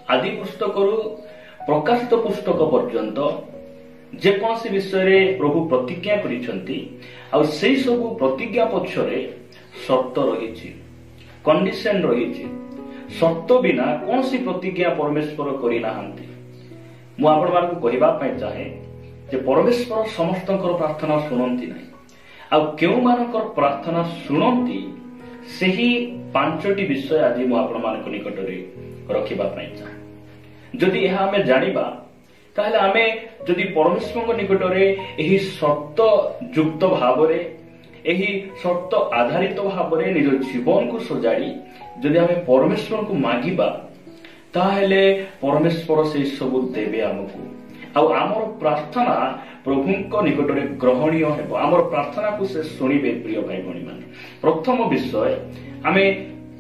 आदि पुस्तक प्रकाशित पुस्तक पर्यंत जेकोसी विषय प्रभु प्रतिज्ञा करिसेंती आ सेई सब प्रतिज्ञा पक्षरे शर्त रही कंडीशन रही शर्त बिना कौन सी प्रतिज्ञा परमेश्वर करना मु आपण मान कहवा चाहे जे परमेश्वर समस्त प्रार्थना शुणती ना आ केउ मानकर प्रार्थना शुणती सेही पांचटी विषय आज मु आपण मान निकट में रखा चाहे जदि यह आम जानिबा ताहले आमे जदि परमेश्वर निकट में शर्त युक्त भाव शर्त आधारित भाव निज जीवन को सजाड़ी जदि आमे परमेश्वर को मागिबा ताहले परमेश्वर से सब देवे आमको आमर प्रार्थना प्रभु निकट में ग्रहणीय हेबो आमर प्रार्थना को से सुनिबे। प्रिय भाई भणी माने प्रथम विषय आमे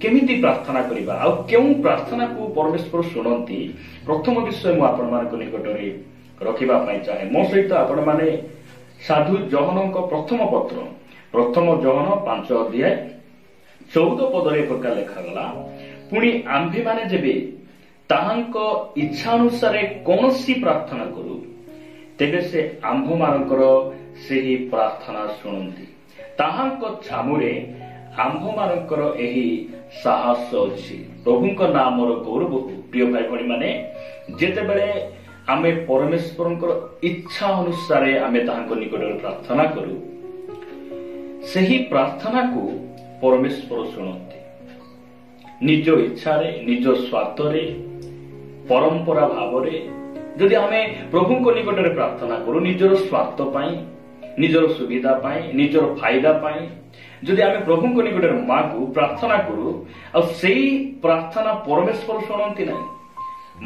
केमिति प्रार्थना करिबा आ केउ प्रार्थना को परमेश्वर सुनंती प्रथम विषय मु आपण मान निकट में रखिबा पई चाहे मो सहित आपण माने साधु जहन प्रथम पत्र प्रथम जहन 5 अध्याय 14 पदरे प्रकार लेखा गला पुणी आम्भे माने जेबे ताहांको इच्छा अनुसार कौन सी प्रार्थना करू तेबे से आम्भ मानकर सेही प्रार्थना शुणती ताहांको छामुरे आम्भ मानकर एही साहस अछि प्रभुंक नामर गौरव हो। प्रिय भाई भणी माने जेते बेले आमे परमेश्वरंकर इच्छा अनुसार आमे ताहांको निकट प्रार्थना करू सेही प्रार्थना को परमेश्वर शुणती निज इच्छा रे निज स्वार्थ रे परंपरा भाव रे जदि आमे प्रभु को निकट रे प्रार्थना करू निजर स्वार्थ पाई निजर सुविधा पाई निजर फायदा पाई जदि आमे प्रभु को निकट रे मागू प्रार्थना करू आ सेही प्रार्थना परमेश्वर शुणती ना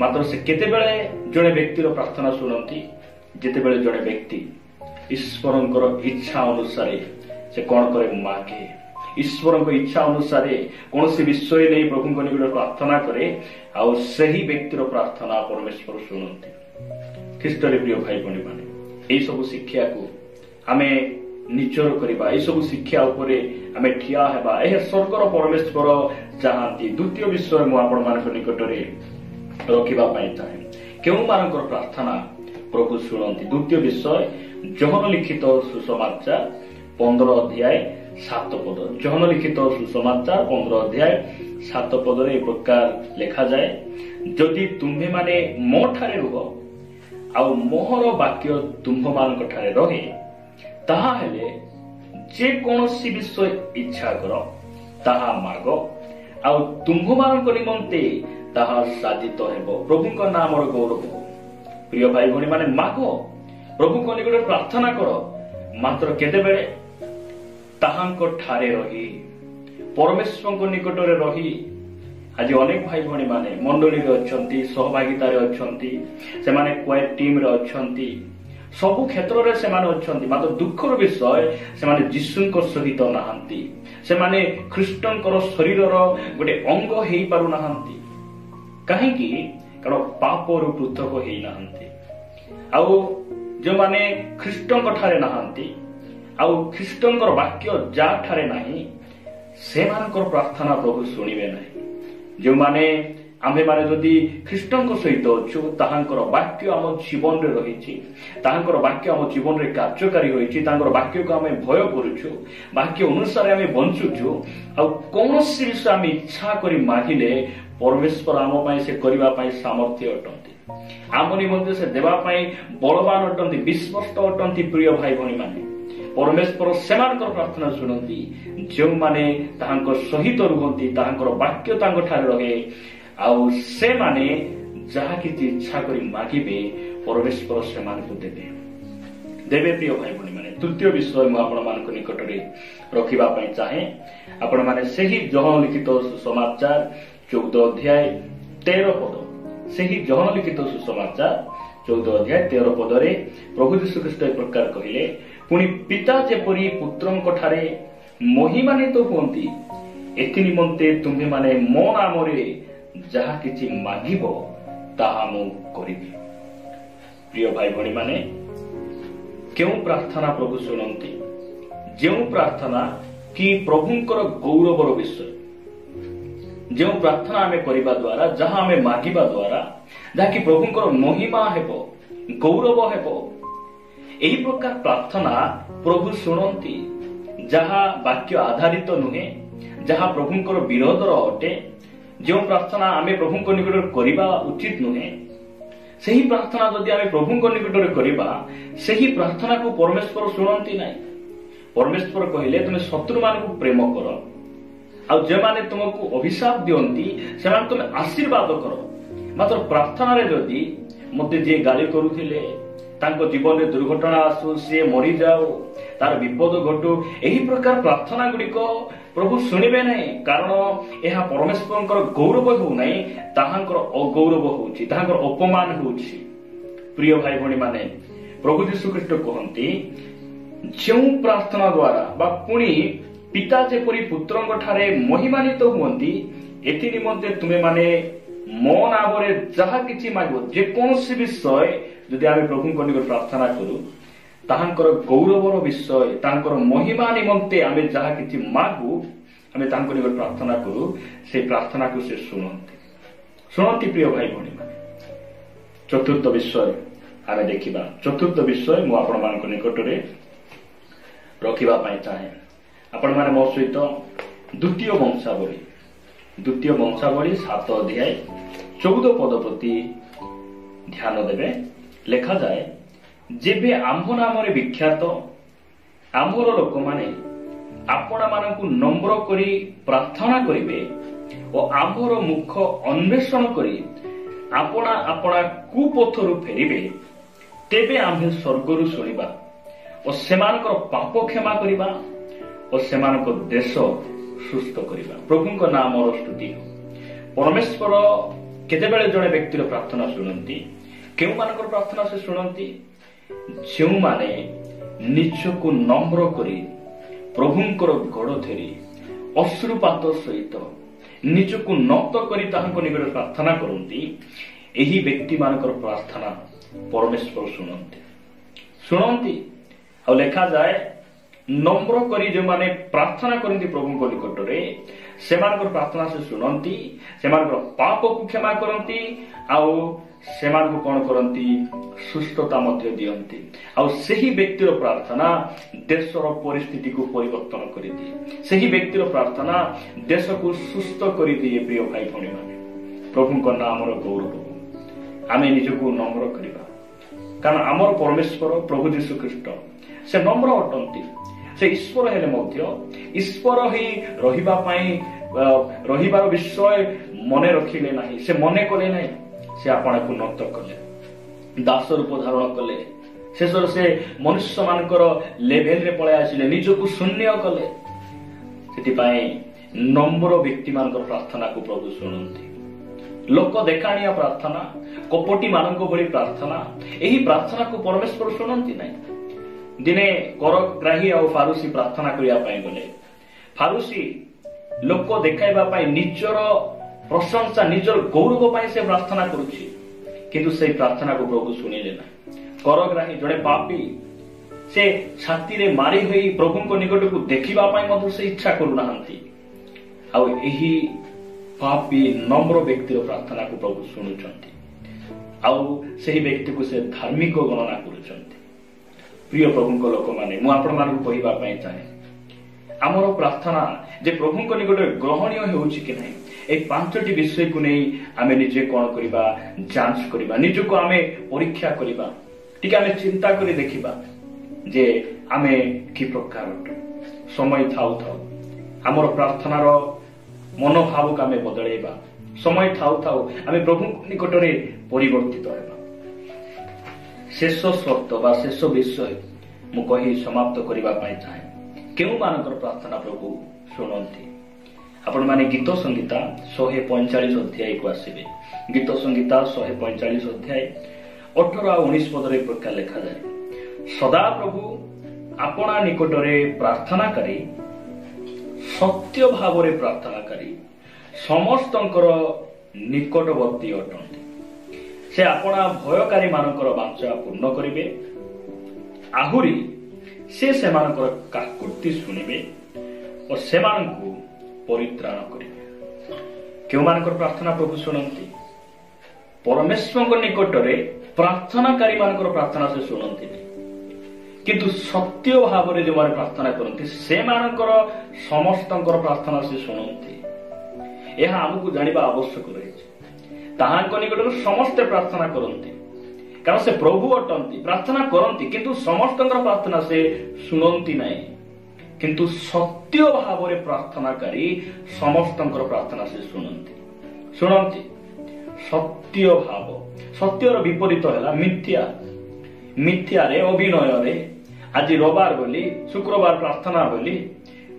मात्र से केतेबेले जड़े व्यक्तिर प्रार्थना शुणती जेतेबेले जड़े व्यक्ति ईश्वरंकर इच्छा अनुसार से कौन करे मागे ईश्वर की इच्छा अनुसार कौन सी विषय नहीं प्रभु निकट प्रार्थना करे आ सही व्यक्तिर प्रार्थना परमेश्वर शुणती। ख्रीष्ट प्रिय भाई भणी माने यही सब शिक्षा को आमे निचर करबा ए सब शिक्षा उपरे आमे ठिया हेबा ए स्वर्गर परमेश्वर चाहती। द्वितीय विषय मु आपण मान निकट रे रखिबा पई चाहे केउ मानकर प्रार्थना प्रभु शुणती। द्वितीय विषय जहन लिखित सुसमाचार 15 अध्याय 7 पद जहन लिखित सुसमाचार 15 अध्याय 7 पद रे प्रकार लेखा जाए जदि तुम्हे माने मो ठारे रुह आ मोहर वाक्य तुम्भ मान ठारे रहे ताहा हेले जे कोनोसी विषय इच्छा कर ताहा माग आ तुम्भ मान निमंते ताहा साधित हेबो प्रभु नाम गौरव हो। प्रिय भाई भणी माने माग प्रभु को निकट प्रार्थना कर मात्र केते बेले ताहांको ठारे रही परमेश्वर को निकट रे रही आज अनेक भाई भणी माने मंडली रे अछंती सहभागिता रे अछंती से माने क्वाइट टीम रे अछंती सबु क्षेत्र रे से माने अछंती मात्र दुखर विषय से माने जिसुंको सहित नाहंती से माने ख्रीष्टंकर शरीर रो गोटे अंग हेई पारु नाहंती काहे कि कारण पाप रु पृथक हेई नाहंती आ जो माने ख्रीष्टंक ठारे नाहंती आउ ख्रीष्टंकर वाक्य जा ठारे नाही से मानकर प्रार्थना प्रभु सुनिबे नाही। जो माने आम्भे माने जदि ख्रीष्टंक सहित अछु ताहांकर वाक्य आम जीवन रे रहिछि ताहांकर वाक्य आम जीवन रे कार्यकारी होइछि ताहांकर वाक्य को आमे भय करूछु वाक्य अनुसार आमे बंचुछु आ कोनोसी विषय आमे इच्छा करी मागिले परमेश्वर आम पई से करिबा पई सामर्थ्य अटंती आम निमंते से देबा पई बलवान अटंती विश्वस्त अटंती। प्रिय भाई भणी माने परमेश्वर सेमानकर प्रार्थना शुणती जो माने ताहांकर सहित रुहंती ताहांकर वाक्य तांको ठारे रहे आउ से माने जहा किछि इच्छा करी मागिबे परमेश्वर सेमान को देबे देबे। प्रिय भाई भणी माने तृतीय विषय मु आपण मान निकट रे रखिबा पई चाहे आपण माने सही जहन लिखित सुसमाचार 14 अध्याय 13 पद सही जहन लिखित सुसमाचार 14 अध्याय 13 पद रे प्रभु यीशु ख्रीष्ट एक प्रकार कहिले पुणी पिता जेपरी पुत्रंक ठारे महिमान्वित होती एथि निमंते तुम्हे माने मो नाम रे जहा किछि मागिबो ताहा मु करिबि। प्रिय भाई भणी माने केउ प्रार्थना प्रभु सुनंती जेउ प्रार्थना कि प्रभुंकर गौरवर विषय जो प्रार्थना आम करने द्वारा जहाँ आम मागिबा द्वारा जहाँकि प्रभुंकर महिमा हेब गौरव हेब यही प्रकार प्रार्थना प्रभु शुणती जहाँ वाक्य आधारित नुहे जहाँ प्रभुंकर विरोधर अटे जो प्रार्थना आम प्रभुंक निकट करवा उचित नुहे सही प्रार्थना जदि आम प्रभुंक निकट करवा सही प्रार्थना को परमेश्वर शुणती ना परमेश्वर कहले तुम शत्रु मान प्रेम कर आ जो माने तुमको अभिशाप दियंती से तुम आशीर्वाद कर मात्र प्रार्थना रे जदि मते जे गाली करुथिले तांको जीवन में दुर्घटना आसु सी मरी जाओ तार विपद घटू यही प्रकार प्रार्थना गुड़िक प्रभु शुणवे ना कारण यह परमेश्वर गौरव हो नहीं ताहांकर अगौरव होउछि ताहांकर अपमान होउछि। प्रिय भाई भणी माने प्रभु यीशु ख्रीष्ट कहंती जो प्रार्थना द्वारा बा पुणी पिता जेपरी पुत्रंक ठारे महिमानित हुअंती एथि निमंते तुमे माने मो नामरे जहा किछि मागो जे कोनोसी विषय जदि आमे प्रभुंक निकट प्रार्थना करू ताहांकर गौरवर विषय ताहांकर महिमा निमंते आमे जहा किछि मागू आमे ताहांक निकट प्रार्थना करू से प्रार्थना को से सुनंती प्रिय भाई भणी माने। चतुर्थ विषय आमे देखिबा चतुर्थ विषय मु आपण मानक निकटरे रखिबा पाई चाहे आपण माने मो सहित द्वितीय वंशावली 7 अध्याय 14 पद प्रति ध्यान देवे। लेखा जाए जेबे आम्भ नाम विख्यात आम्भर लोक माने आपना मानकु नम्र करी प्रार्थना करिवे और आम्भर मुख अन्वेषण करी आपना आपना कुपथरु फेरिबे तेबे आम्भे स्वर्गरु शुणिबा और सेमानकर पाप क्षमा करिबा और सेमानकर देश सुस्थ करिबा। प्रभुंक नाम स्तुति हो। परमेश्वर केतेबेले जणे व्यक्तिर प्रार्थना शुणंती केउ मानकर प्रार्थना से शुणंती जो माने निजको नम्र करी प्रभुंकर गोड़ धरी अश्रुपात सहित निजको नत करी ताहांको निकट प्रार्थना करंती एही व्यक्ति मानकर प्रार्थना परमेश्वर शुणंती आ लेखा जाए नम्र करी जो माने प्रार्थना करती प्रभु निकट में से प्रार्थना से शुणती से पाप को क्षमा करती से कौन करती सुस्थता दियंती आही व्यक्तिर प्रार्थना देशर परिस्थिति को परिवर्तन कर दिए सही व्यक्तिर प्रार्थना देश को सुस्थ कर दिए। प्रिय भाई भणी माने प्रभु नाम गौरव आमे निजको नम्र करवा कारण आमर परमेश्वर प्रभु यीशु ख्रीष्ट से नम्र अटंती से ईश्वर हेले मध्य ईश्वर ही रहिबार विषय मने रखिले नाही से मने कले नाही से आपण को नत कले दास रूप धारण कले शेषर से मनुष्य मानकर लेवल रे पळे आसिले निजको शून्य कले सेति पई नम्र व्यक्ति मानकर प्रार्थना को प्रभु सुनंती। लोक देखाणिया प्रार्थना कपटी मानक भली प्रार्थना यही प्रार्थना को परमेश्वर सुनंती नाही। दिने करग्राही आ फारूसी प्रार्थना करिया पाई गले फारूसी लोक देखाइबा पाई निजर प्रशंसा निजर गौरव पाई से प्रार्थना करुछि किंतु से प्रार्थना को प्रभु सुनिले ना। करग्राही जड़े पापी से छाती रे मारी होई प्रभु को निकट को देखिबा पाई मधु से इच्छा करू नाहंती आ एही पापी नम्र व्यक्तिर प्रार्थना को प्रभु सुनुचंती आ सही व्यक्ति को से धार्मिक गणना करुचंती। प्रिय प्रभु लोक माने मु आपण मानकु कहिबा पई चाहे आमर प्रार्थना जे प्रभु निकट ग्रहणीय होउछि कि नहीं ए 5टी विषय को नहीं आमे निजे कोन करिबा जांच करिबा निजको आमे परीक्षा करिबा ठीक आमे चिंता करी देखिबा जे आमे की प्रकार समय थाउ थाउ आमर प्रार्थनार मनोभाव को आमे बदलेबा समय थाउ थाउ आमे प्रभु निकट रे परिवर्तित हेबा। शेष शर्त बा शेष विषय मु कही समाप्त करिबा पाई चाहे केउ मानकर प्रार्थना प्रभु शुणंती आपण माने गीत संगीता 145 अध्याय को आसीबे। गीत संगीता 145 अध्याय 18 आ 19 पदरे प्रकार लिखा जाए सदा प्रभु आपना निकटरे प्रार्थना करी सत्य भावरे प्रार्थना करी समस्तंकर निकटवर्ती अटंती से आपना भयकारी मानकर वांछा पूर्ण करिवे आहुरी से सेमानकर काकुति सुनिबे और सेमानकु परित्राण करिवे। କେଉଁମାନଙ୍କର ପ୍ରାର୍ଥନା ପ୍ରଭୁ ଶୁଣନ୍ତି? ପରମେଶ୍ୱରଙ୍କ ନିକଟରେ ପ୍ରାର୍ଥନାକାରୀ ମାନଙ୍କର ପ୍ରାର୍ଥନା ସେ ଶୁଣନ୍ତିନି, କିନ୍ତୁ ସତ୍ୟ ଭାବରେ ଯେଉଁମାନେ ପ୍ରାର୍ଥନା କରନ୍ତି ସେମାନଙ୍କର ସମସ୍ତଙ୍କର ପ୍ରାର୍ଥନା ସେ ଶୁଣନ୍ତି। ଏହା ଆମକୁ ଜାଣିବା ଆବଶ୍ୟକ ରହିଛି। ତାହାଙ୍କ ନିକଟରେ ସମସ୍ତେ ପ୍ରାର୍ଥନା କରନ୍ତି, କାରଣ ସେ ପ୍ରଭୁ ଅଟନ୍ତି, ପ୍ରାର୍ଥନା କରନ୍ତି, କିନ୍ତୁ ସମସ୍ତଙ୍କର ପ୍ରାର୍ଥନା ସେ ଶୁଣନ୍ତି ନାହିଁ। କିନ୍ତୁ ସତ୍ୟ ଭାବରେ ପ୍ରାର୍ଥନାକାରୀ ସମସ୍ତଙ୍କର ପ୍ରାର୍ଥନା ସେ ଶୁଣନ୍ତି। ସତ୍ୟ ଭାବ, ସତ୍ୟର ବିପରୀତ ହେଲା ମିଥ୍ୟା। ମିଥ୍ୟାରେ, ଅଭିନୟରେ, ଆଜି ରବିବାର ବୋଲି, ଶୁକ୍ରବାର ପ୍ରାର୍ଥନା ବୋଲି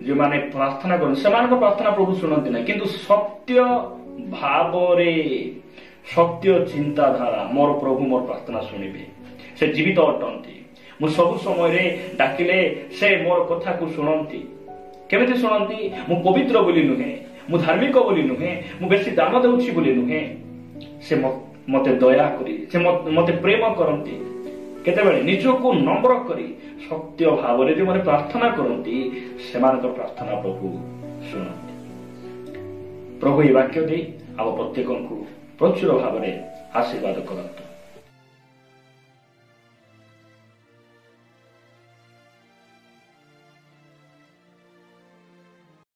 ଯେଉଁମାନେ ପ୍ରାର୍ଥନା କରନ୍ତି ସେମାନଙ୍କ ପ୍ରାର୍ଥନା ପ୍ରଭୁ ଶୁଣନ୍ତି ନାହିଁ। କିନ୍ତୁ ସତ୍ୟ ଭାବରେ, ସତ୍ୟ ଚିନ୍ତାଧାରା, ମୋର ପ୍ରଭୁ ମୋର ପ୍ରାର୍ଥନା ଶୁଣିବେ, ସେ ଜୀବିତ ଅଟନ୍ତି। ମୁଁ ସବୁ ସମୟରେ ଡାକିଲେ ସେ ମୋର କଥାକୁ ଶୁଣନ୍ତି। କେମିତି ଶୁଣନ୍ତି? ମୁଁ ପବିତ୍ର ବୋଲି ନୁହେଁ, ମୁଁ ଧାର୍ମିକ ବୋଲି ନୁହେଁ, ମୁଁ ବେଶୀ ଦାନ ଦେଉଛି ବୋଲି ନୁହେଁ, ସେ ମତେ ଦୟା କରି, ସେ ମତେ ପ୍ରେମ କରନ୍ତି। କେତେବେଳେ ନିଜକୁ ନମ୍ର କରି ସତ୍ୟ ଭାବରେ ଯେଉଁମାନେ ପ୍ରାର୍ଥନା କରନ୍ତି ସେମାନଙ୍କର ପ୍ରାର୍ଥନା ପ୍ରଭୁ ଶୁଣନ୍ତି। ପ୍ରଭୁ ଏହି ବାକ୍ୟ ଦେଇ ଆମ ପ୍ରତ୍ୟେକଙ୍କୁ ପ୍ରଚୁର ଭାବରେ ଆଶୀର୍ବାଦ କରନ୍ତୁ।